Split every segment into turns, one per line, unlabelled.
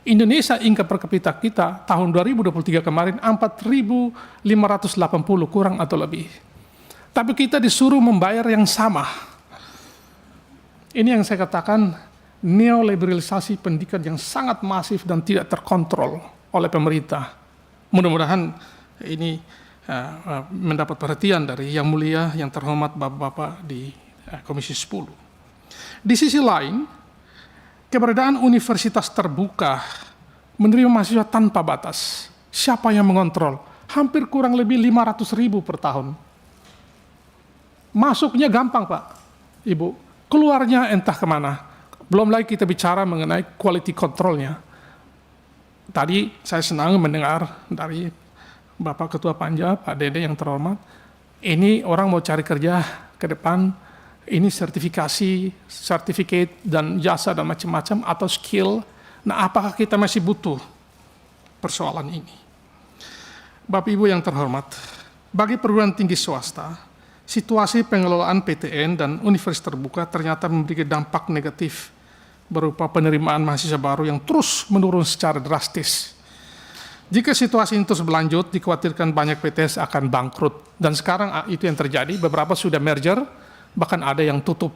Indonesia income per kapita kita tahun 2023 kemarin 4.580 kurang atau lebih. Tapi kita disuruh membayar yang sama. Ini yang saya katakan neoliberalisasi pendidikan yang sangat masif dan tidak terkontrol oleh pemerintah. Mudah-mudahan ini mendapat perhatian dari Yang Mulia, yang terhormat Bapak-Bapak di Komisi 10. Di sisi lain, keberadaan universitas terbuka menerima mahasiswa tanpa batas. Siapa yang mengontrol? Hampir kurang lebih 500.000 per tahun. Masuknya gampang, Pak, Ibu. Keluarnya entah kemana. Belum lagi kita bicara mengenai quality controlnya. Tadi saya senang mendengar dari Bapak Ketua Panja, Pak Dede yang terhormat, ini orang mau cari kerja ke depan, ini sertifikat dan jasa dan macam-macam atau skill. Nah, apakah kita masih butuh persoalan ini? Bapak Ibu yang terhormat, bagi perguruan tinggi swasta, situasi pengelolaan PTN dan universitas terbuka ternyata memberikan dampak negatif berupa penerimaan mahasiswa baru yang terus menurun secara drastis. Jika situasi ini terus berlanjut, dikhawatirkan banyak PTS akan bangkrut. Dan sekarang itu yang terjadi, beberapa sudah merger, bahkan ada yang tutup.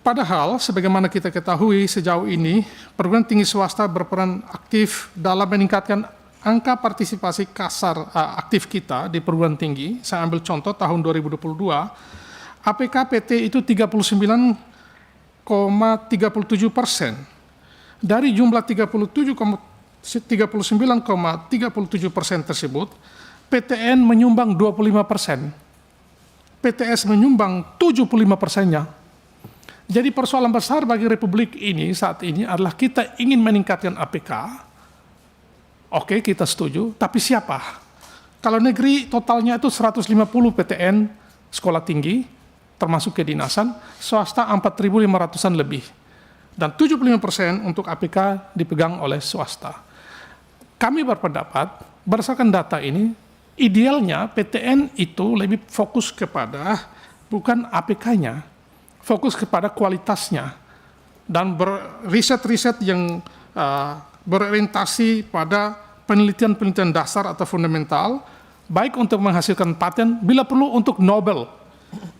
Padahal, sebagaimana kita ketahui sejauh ini, perguruan tinggi swasta berperan aktif dalam meningkatkan angka partisipasi kasar aktif kita di perguruan tinggi. Saya ambil contoh tahun 2022, APK PT itu 39,37%. Dari jumlah 39,37% tersebut, PTN menyumbang 25%, PTS menyumbang 75%-nya. Jadi persoalan besar bagi Republik ini saat ini adalah kita ingin meningkatkan APK. Oke, kita setuju, tapi siapa? Kalau negeri totalnya itu 150 PTN sekolah tinggi, termasuk kedinasan, swasta 4.500-an lebih. Dan 75% untuk APK dipegang oleh swasta. Kami berpendapat, berdasarkan data ini, idealnya PTN itu lebih fokus kepada bukan APK-nya, fokus kepada kualitasnya, dan riset-riset yang berorientasi pada penelitian-penelitian dasar atau fundamental, baik untuk menghasilkan paten, bila perlu untuk Nobel.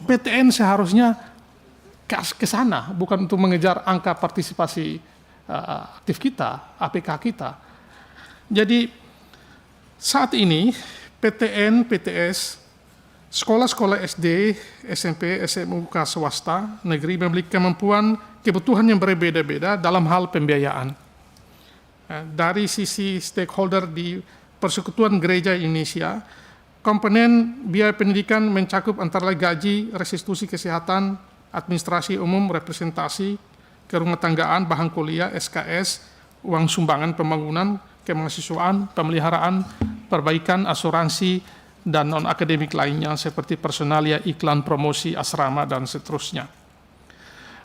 PTN seharusnya ke sana, bukan untuk mengejar angka partisipasi aktif kita, APK kita. Jadi saat ini PTN, PTS, sekolah-sekolah SD, SMP, SMUK swasta negeri memiliki kemampuan kebutuhan yang berbeda-beda dalam hal pembiayaan. Dari sisi stakeholder di Persekutuan Gereja Indonesia, komponen biaya pendidikan mencakup antara lain gaji, restitusi kesehatan, administrasi umum, representasi, kerumah tanggaan, bahan kuliah, SKS, uang sumbangan pembangunan, kemahasiswaan, pemeliharaan, perbaikan, asuransi, dan non-akademik lainnya seperti personalia, iklan, promosi, asrama, dan seterusnya.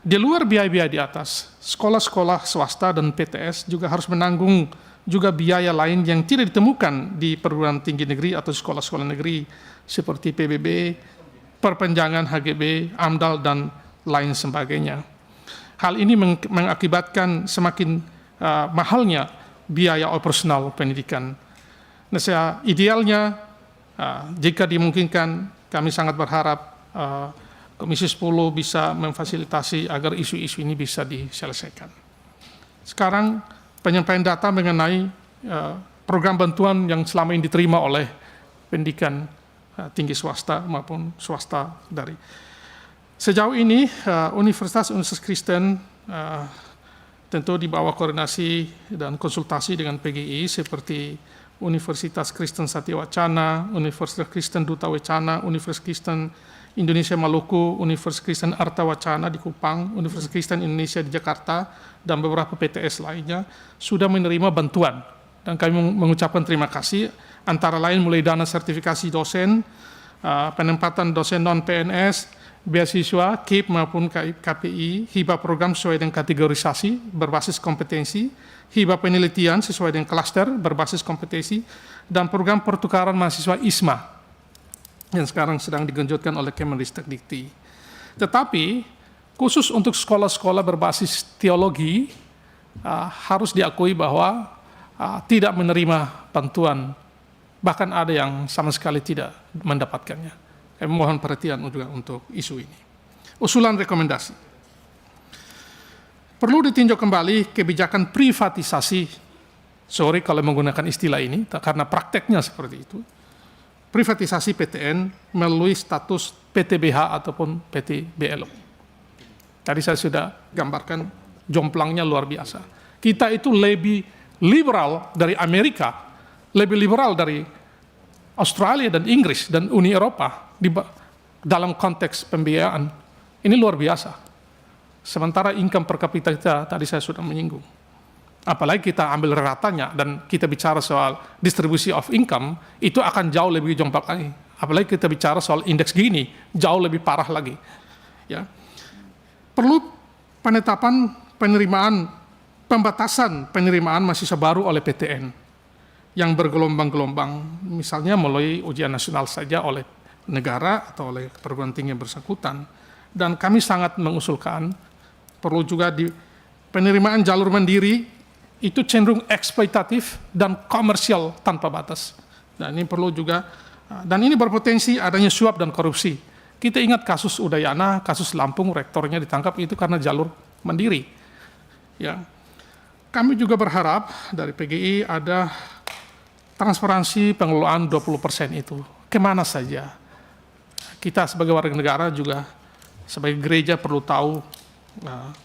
Di luar biaya-biaya di atas, sekolah-sekolah swasta dan PTS juga harus menanggung juga biaya lain yang tidak ditemukan di perguruan tinggi negeri atau sekolah-sekolah negeri seperti PBB, perpanjangan HGB, AMDAL, dan lain sebagainya. Hal ini mengakibatkan semakin mahalnya biaya operasional pendidikan. Nah, idealnya jika dimungkinkan, kami sangat berharap Komisi 10 bisa memfasilitasi agar isu-isu ini bisa diselesaikan. Sekarang penyampaian data mengenai program bantuan yang selama ini diterima oleh pendidikan tinggi swasta maupun swasta dari. Sejauh ini Universitas Kristen tentu di bawah koordinasi dan konsultasi dengan PGI seperti Universitas Kristen Satya Wacana, Universitas Kristen Duta Wacana, Universitas Kristen Indonesia Maluku, Universitas Kristen Arta Wacana di Kupang, Universitas Kristen Indonesia di Jakarta, dan beberapa PTS lainnya sudah menerima bantuan. Dan kami mengucapkan terima kasih, antara lain mulai dana sertifikasi dosen, penempatan dosen non-PNS, beasiswa, KIP maupun KPI, hibah program sesuai dengan kategorisasi berbasis kompetensi, hibah penelitian sesuai dengan klaster berbasis kompetensi, dan program pertukaran mahasiswa ISMA yang sekarang sedang digenjotkan oleh Kemendikti. Tetapi khusus untuk sekolah-sekolah berbasis teologi harus diakui bahwa tidak menerima bantuan, bahkan ada yang sama sekali tidak mendapatkannya. Kami mohon perhatian juga untuk isu ini. Usulan rekomendasi. Perlu ditinjau kembali kebijakan privatisasi, sorry kalau menggunakan istilah ini, karena prakteknya seperti itu, privatisasi PTN melalui status PTBH ataupun PTBLO. Tadi saya sudah gambarkan jomplangnya luar biasa. Kita itu lebih liberal dari Amerika, lebih liberal dari Australia dan Inggris dan Uni Eropa dalam konteks pembiayaan. Ini luar biasa. Sementara income per kapita kita tadi saya sudah menyinggung. Apalagi kita ambil ratanya dan kita bicara soal distribusi of income, itu akan jauh lebih jompak lagi. Apalagi kita bicara soal indeks Gini, jauh lebih parah lagi. Ya. Perlu penetapan pembatasan penerimaan mahasiswa baru oleh PTN yang bergelombang-gelombang, misalnya melalui ujian nasional saja oleh negara atau oleh perguruan tinggi yang bersangkutan. Dan kami sangat mengusulkan perlu juga di penerimaan jalur mandiri itu cenderung eksploitatif dan komersial tanpa batas. Dan ini perlu juga, dan ini berpotensi adanya suap dan korupsi. Kita ingat kasus Udayana, kasus Lampung, rektornya ditangkap itu karena jalur mandiri. Ya. Kami juga berharap dari PGI ada transparansi pengelolaan 20% itu. Kemana saja? Kita sebagai warga negara juga, sebagai gereja perlu tahu,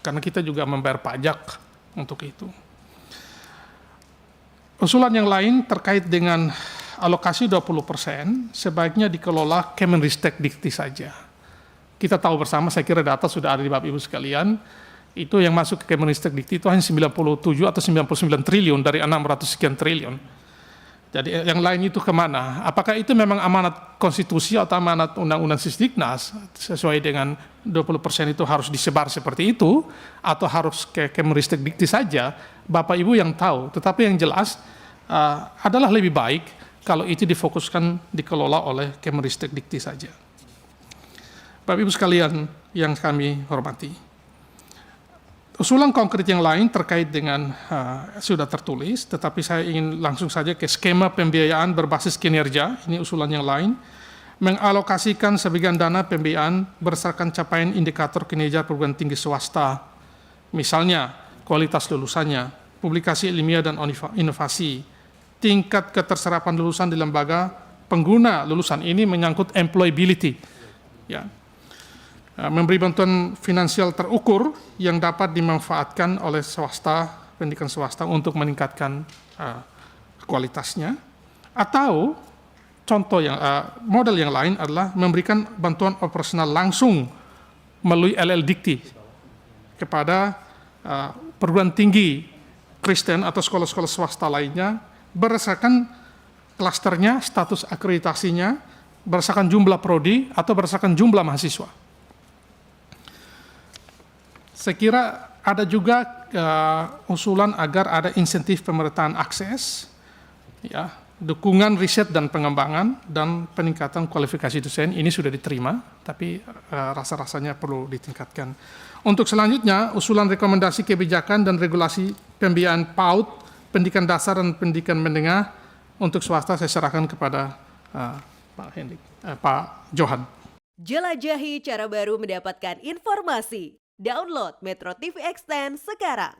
karena kita juga membayar pajak untuk itu. Usulan yang lain terkait dengan alokasi 20% sebaiknya dikelola Kemenristek Dikti saja. Kita tahu bersama, saya kira data sudah ada di Bapak Ibu sekalian, itu yang masuk ke Kemenristek Dikti itu hanya 97 atau 99 triliun dari 600 sekian triliun. Jadi yang lain itu kemana? Apakah itu memang amanat konstitusi atau amanat undang-undang Sisdiknas sesuai dengan 20% itu harus disebar seperti itu, atau harus ke Kemenristek Dikti saja? Bapak Ibu yang tahu, tetapi yang jelas adalah lebih baik kalau itu difokuskan dikelola oleh Kemenristek Dikti saja. Bapak Ibu sekalian yang kami hormati, usulan konkret yang lain terkait dengan sudah tertulis, tetapi saya ingin langsung saja ke skema pembiayaan berbasis kinerja. Ini usulan yang lain, mengalokasikan sebagian dana pembiayaan berdasarkan capaian indikator kinerja perguruan tinggi swasta, misalnya kualitas lulusannya, publikasi ilmiah dan inovasi, tingkat keterserapan lulusan di lembaga pengguna lulusan ini menyangkut employability. Ya. Memberi bantuan finansial terukur yang dapat dimanfaatkan oleh swasta, pendidikan swasta untuk meningkatkan kualitasnya. Atau contoh yang model yang lain adalah memberikan bantuan operasional langsung melalui LL Dikti kepada perguruan tinggi Kristen atau sekolah-sekolah swasta lainnya berdasarkan klasternya, status akreditasinya, berdasarkan jumlah prodi atau berdasarkan jumlah mahasiswa. Saya kira ada juga usulan agar ada insentif pemerataan akses, ya, dukungan riset dan pengembangan, dan peningkatan kualifikasi dosen. Ini sudah diterima, tapi rasa-rasanya perlu ditingkatkan. Untuk selanjutnya, usulan rekomendasi kebijakan dan regulasi pembiayaan PAUD, pendidikan dasar dan pendidikan menengah untuk swasta saya serahkan kepada Pak Johan.
Jelajahi cara baru mendapatkan informasi. Download Metro TV Extend sekarang.